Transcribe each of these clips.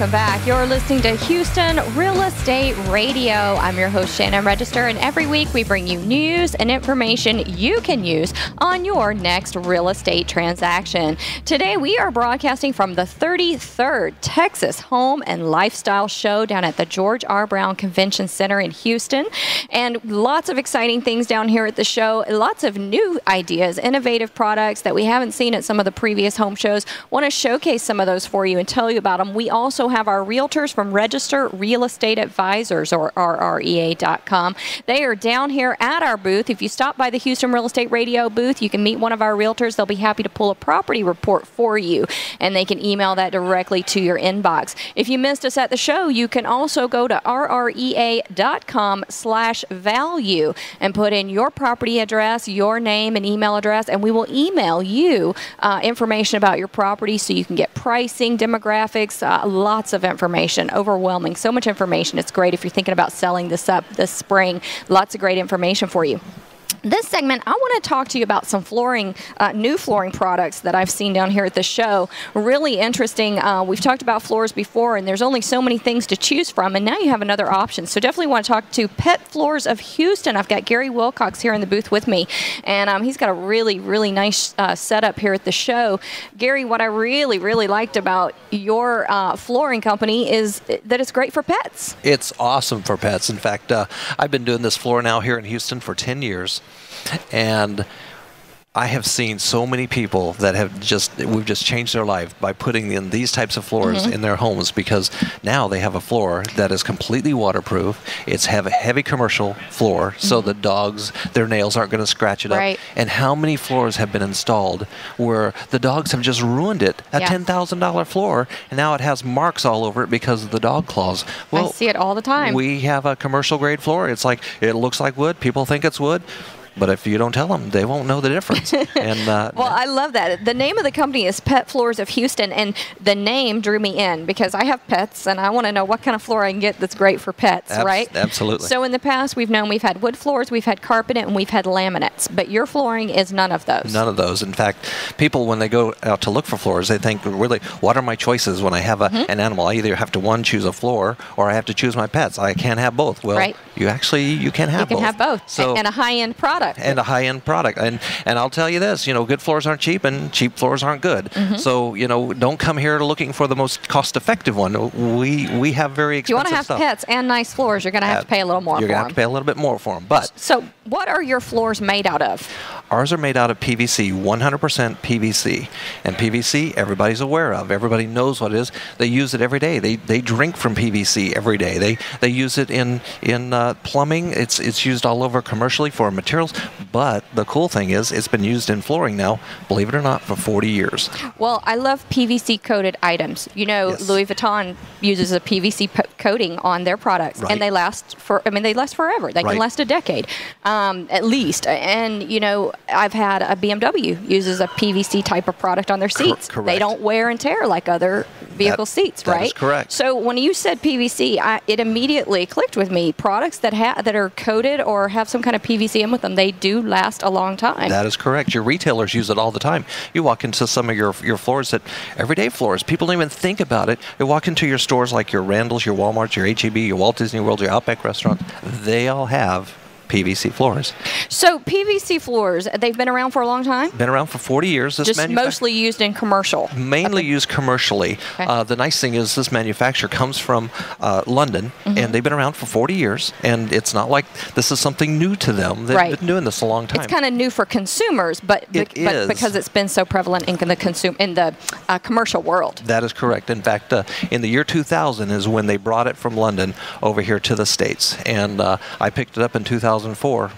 welcome back. You're listening to Houston Real Estate Radio. I'm your host, Shannon Register, and every week we bring you news and information you can use on your next real estate transaction. Today we are broadcasting from the 33rd Texas Home and Lifestyle Show down at the George R. Brown Convention Center in Houston. And lots of exciting things down here at the show. Lots of new ideas, innovative products that we haven't seen at some of the previous home shows. Want to showcase some of those for you and tell you about them. We also have our realtors from Register Real Estate Advisors, or RREA.com. They are down here at our booth. If you stop by the Houston Real Estate Radio booth, you can meet one of our realtors. They'll be happy to pull a property report for you, and they can email that directly to your inbox. If you missed us at the show, you can also go to RREA.com/value and put in your property address, your name and email address, and we will email you information about your property so you can get pricing, demographics, lots of information, overwhelming, so much information. It's great if you're thinking about selling this up this spring. Lots of great information for you. This segment, I want to talk to you about some flooring, new flooring products that I've seen down here at the show. Really interesting. We've talked about floors before, and there's only so many things to choose from, and now you have another option. So definitely want to talk to Pet Floors of Houston. I've got Gary Wilcox here in the booth with me, and he's got a really, really nice setup here at the show. Gary, what I really, really liked about your flooring company is that it's great for pets. It's awesome for pets. In fact, I've been doing this floor now here in Houston for 10 years. And I have seen so many people that we've just changed their life by putting in these types of floors in their homes, because now they have a floor that is completely waterproof. It's a heavy commercial floor, so the dogs, their nails aren't going to scratch it up. And how many floors have been installed where the dogs have just ruined it? A $10,000 floor, and now it has marks all over it because of the dog claws. Well, I see it all the time. We have a commercial grade floor. It's like, it looks like wood. People think it's wood. But if you don't tell them, they won't know the difference. And well, I love that. The name of the company is Pet Floors of Houston, and the name drew me in because I have pets, and I want to know what kind of floor I can get that's great for pets, right? Absolutely. So in the past, we've had wood floors, we've had carpet, and we've had laminates, but your flooring is none of those. None of those. In fact, people, when they go out to look for floors, they think, really, what are my choices when I have an animal? I either have to, choose a floor, or I have to choose my pets. I can't have both. Well, you can have both. You can have both, so, and a high-end product. And a high-end product. And I'll tell you this, good floors aren't cheap, and cheap floors aren't good. So, don't come here looking for the most cost-effective one. We have very expensive stuff. If you want to have pets and nice floors, you're going to have to pay a little more for them. You're going to have to pay a little bit more for them. But so what are your floors made out of? Ours are made out of PVC, 100% PVC. And PVC, everybody's aware of. Everybody knows what it is. They use it every day. They drink from PVC every day. They use it in plumbing. It's used all over commercially for materials. But the cool thing is, it's been used in flooring now, believe it or not, for 40 years. Well, I love PVC coated items. Louis Vuitton uses a PVC coating on their products, and they last they last forever. They can last a decade, at least. And I've had a BMW uses a PVC type of product on their seats. Correct. They don't wear and tear like other vehicle seats, right? That is correct. So when you said PVC, it immediately clicked with me. Products that are coated or have some kind of PVC in with them, they do last a long time. That is correct. Your retailers use it all the time. You walk into some of your floors, that everyday floors, people don't even think about it. You walk into your stores like your Randall's, your Walmart's, your H-E-B, your Walt Disney World, your Outback restaurants, they all have PVC floors. So PVC floors, they've been around for a long time? Been around for 40 years. Just mostly used in commercial? Mainly used commercially. Okay. The nice thing is this manufacturer comes from London, and they've been around for 40 years, and it's not like this is something new to them. They've been doing this a long time. It's kind of new for consumers, but because it's been so prevalent in the commercial world. That is correct. In fact, in the year 2000 is when they brought it from London over here to the States, and I picked it up in 2004,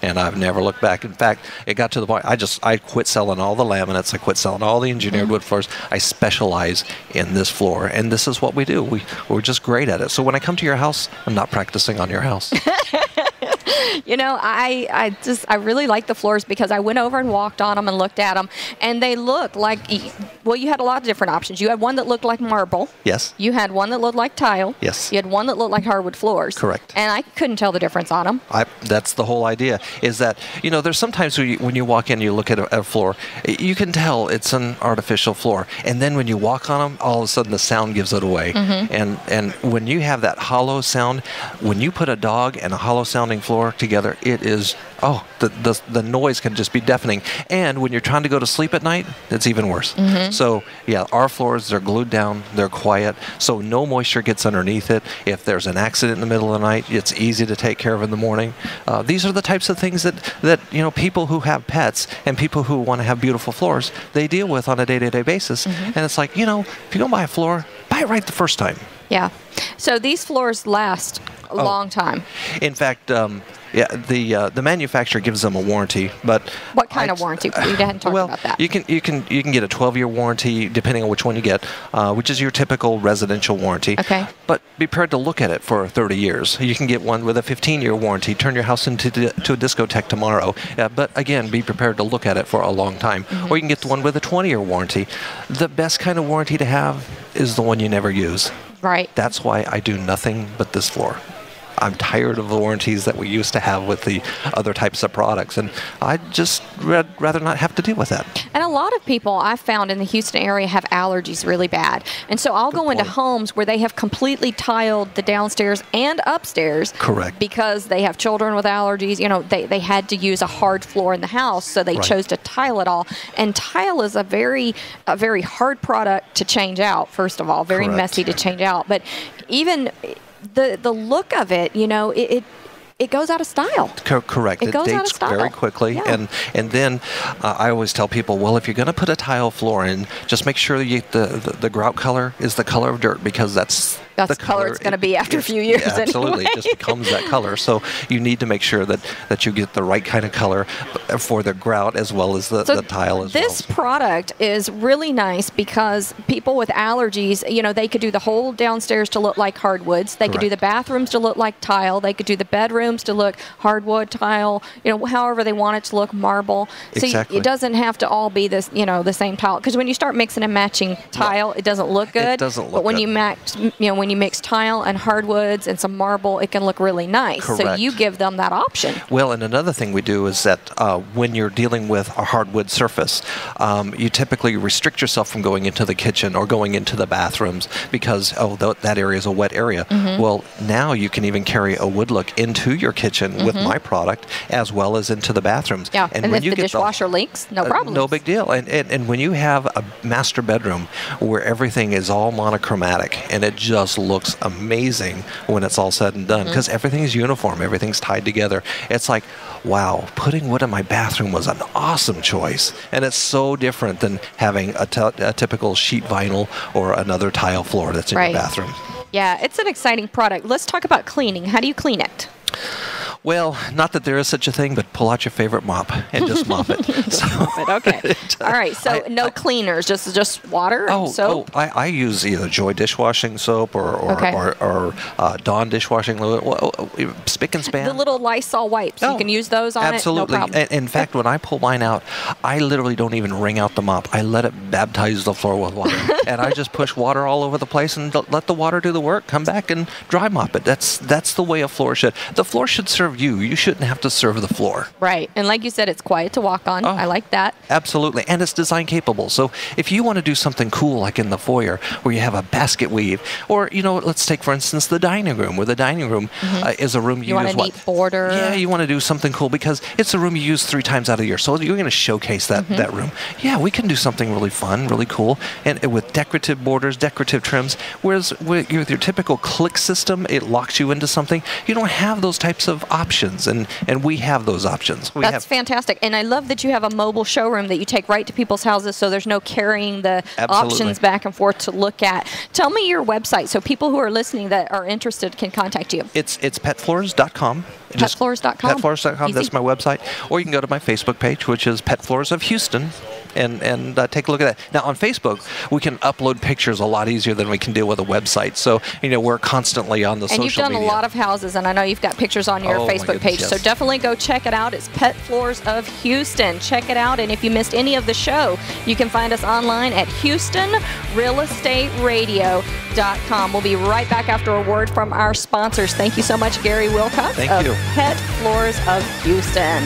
and I've never looked back. In fact, it got to the point I quit selling all the laminates. I quit selling all the engineered wood floors. I specialize in this floor, and this is what we do. We're just great at it. So when I come to your house, I'm not practicing on your house. I really like the floors because I went over and walked on them and looked at them, and they look like Well, you had a lot of different options. You had one that looked like marble. Yes. You had one that looked like tile. Yes. You had one that looked like hardwood floors. Correct. And I couldn't tell the difference on them. That's the whole idea, is that, there's sometimes when you walk in, you look at a floor, you can tell it's an artificial floor. And then when you walk on them, all of a sudden the sound gives it away. And when you have that hollow sound, when you put a dog and a hollow sounding floor together, it is, the noise can just be deafening. And when you're trying to go to sleep at night, it's even worse. So, yeah, our floors, they're glued down, they're quiet, so no moisture gets underneath it. If there's an accident in the middle of the night, it's easy to take care of in the morning. These are the types of things that people who have pets and people who want to have beautiful floors, they deal with on a day-to-day basis. And it's like, if you're going to buy a floor, buy it right the first time. Yeah. So these floors last a long time. In fact, the manufacturer gives them a warranty, but what kind of warranty? We hadn't talked about that. You can get a 12-year warranty depending on which one you get, which is your typical residential warranty. Okay. But be prepared to look at it for 30 years. You can get one with a 15-year warranty. Turn your house into a discotheque tomorrow. But again, be prepared to look at it for a long time. Or you can get the one with a 20-year warranty. The best kind of warranty to have is the one you never use. Right. That's why I do nothing but this floor. I'm tired of the warranties that we used to have with the other types of products, and I'd just rather not have to deal with that. And a lot of people I've found in the Houston area have allergies really bad. And so I'll go into homes where they have completely tiled the downstairs and upstairs. Correct. Because they have children with allergies. They had to use a hard floor in the house, so they chose to tile it all. And tile is a very hard product to change out, first of all, very messy to change out. But even the look of it, it goes out of style. Correct. It dates very quickly. Yeah. And then I always tell people, well, if you're going to put a tile floor in, just make sure the grout color is the color of dirt, because that's the color it's going to be after a few years. Yeah, absolutely. Anyway. It just becomes that color. So you need to make sure that you get the right kind of color for the grout as well as the tile as well. This product is really nice because people with allergies, they could do the whole downstairs to look like hardwoods. They could do the bathrooms to look like tile. They could do the bedrooms to look hardwood, tile, however they want it to look, marble. So it doesn't have to all be this, the same tile. Because when you start mixing and matching tile, it doesn't look good. It doesn't look good. But when you when you mix tile and hardwoods and some marble, it can look really nice. Correct. So you give them that option. Well, and another thing we do is that when you're dealing with a hardwood surface, you typically restrict yourself from going into the kitchen or going into the bathrooms because, that area is a wet area. Well, now you can even carry a wood look into your kitchen with my product as well as into the bathrooms. Yeah, and if the dishwasher leaks, no problem. No big deal. And when you have a master bedroom where everything is all monochromatic and it just looks amazing when it's all said and done, because everything is uniform, everything's tied together. It's like, wow, putting wood in my bathroom was an awesome choice. And it's so different than having a typical sheet vinyl or another tile floor that's in your bathroom. Yeah, it's an exciting product. Let's talk about cleaning. How do you clean it? Well, not that there is such a thing, but pull out your favorite mop and just mop it. Okay. All right. So no cleaners, just water and soap? I use either Joy dishwashing soap or Dawn dishwashing liquid, Spick and Span. The little Lysol wipes. You can use those on absolutely. it, no problem. In fact, when I pull mine out, I literally don't even wring out the mop. I let it baptize the floor with water. And I just push water all over the place and let the water do the work. Come back and dry mop it. That's the way a floor should. The floor should serve you. You shouldn't have to serve the floor. Right. And like you said, it's quiet to walk on. I like that. Absolutely. And it's design capable. So if you want to do something cool like in the foyer where you have a basket weave, or, let's take, for instance, the dining room, where the dining room is a room you want use a neat border. Yeah, you want to do something cool because it's a room you use 3 times out of the year. So you're going to showcase that room. Yeah, we can do something really fun, really cool, and with decorative borders, decorative trims. Whereas with your typical click system, it locks you into something. You don't have those types of options, and we have those options. That's fantastic. And I love that you have a mobile showroom that you take right to people's houses, so there's no carrying the options back and forth to look at. Tell me your website so people who are listening that are interested can contact you. It's petfloors.com. Petfloors.com? Petfloors.com, that's my website. Or you can go to my Facebook page, which is Pet Floors of Houston. and take a look at that. Now on Facebook, we can upload pictures a lot easier than we can do with a website. So we're constantly on the social media. And you've done a lot of houses, and I know you've got pictures on your Facebook page. Yes. So definitely go check it out. It's Pet Floors of Houston. Check it out. And if you missed any of the show, you can find us online at HoustonRealEstateRadio.com. We'll be right back after a word from our sponsors. Thank you so much, Gary Wilcox of Pet Floors of Houston.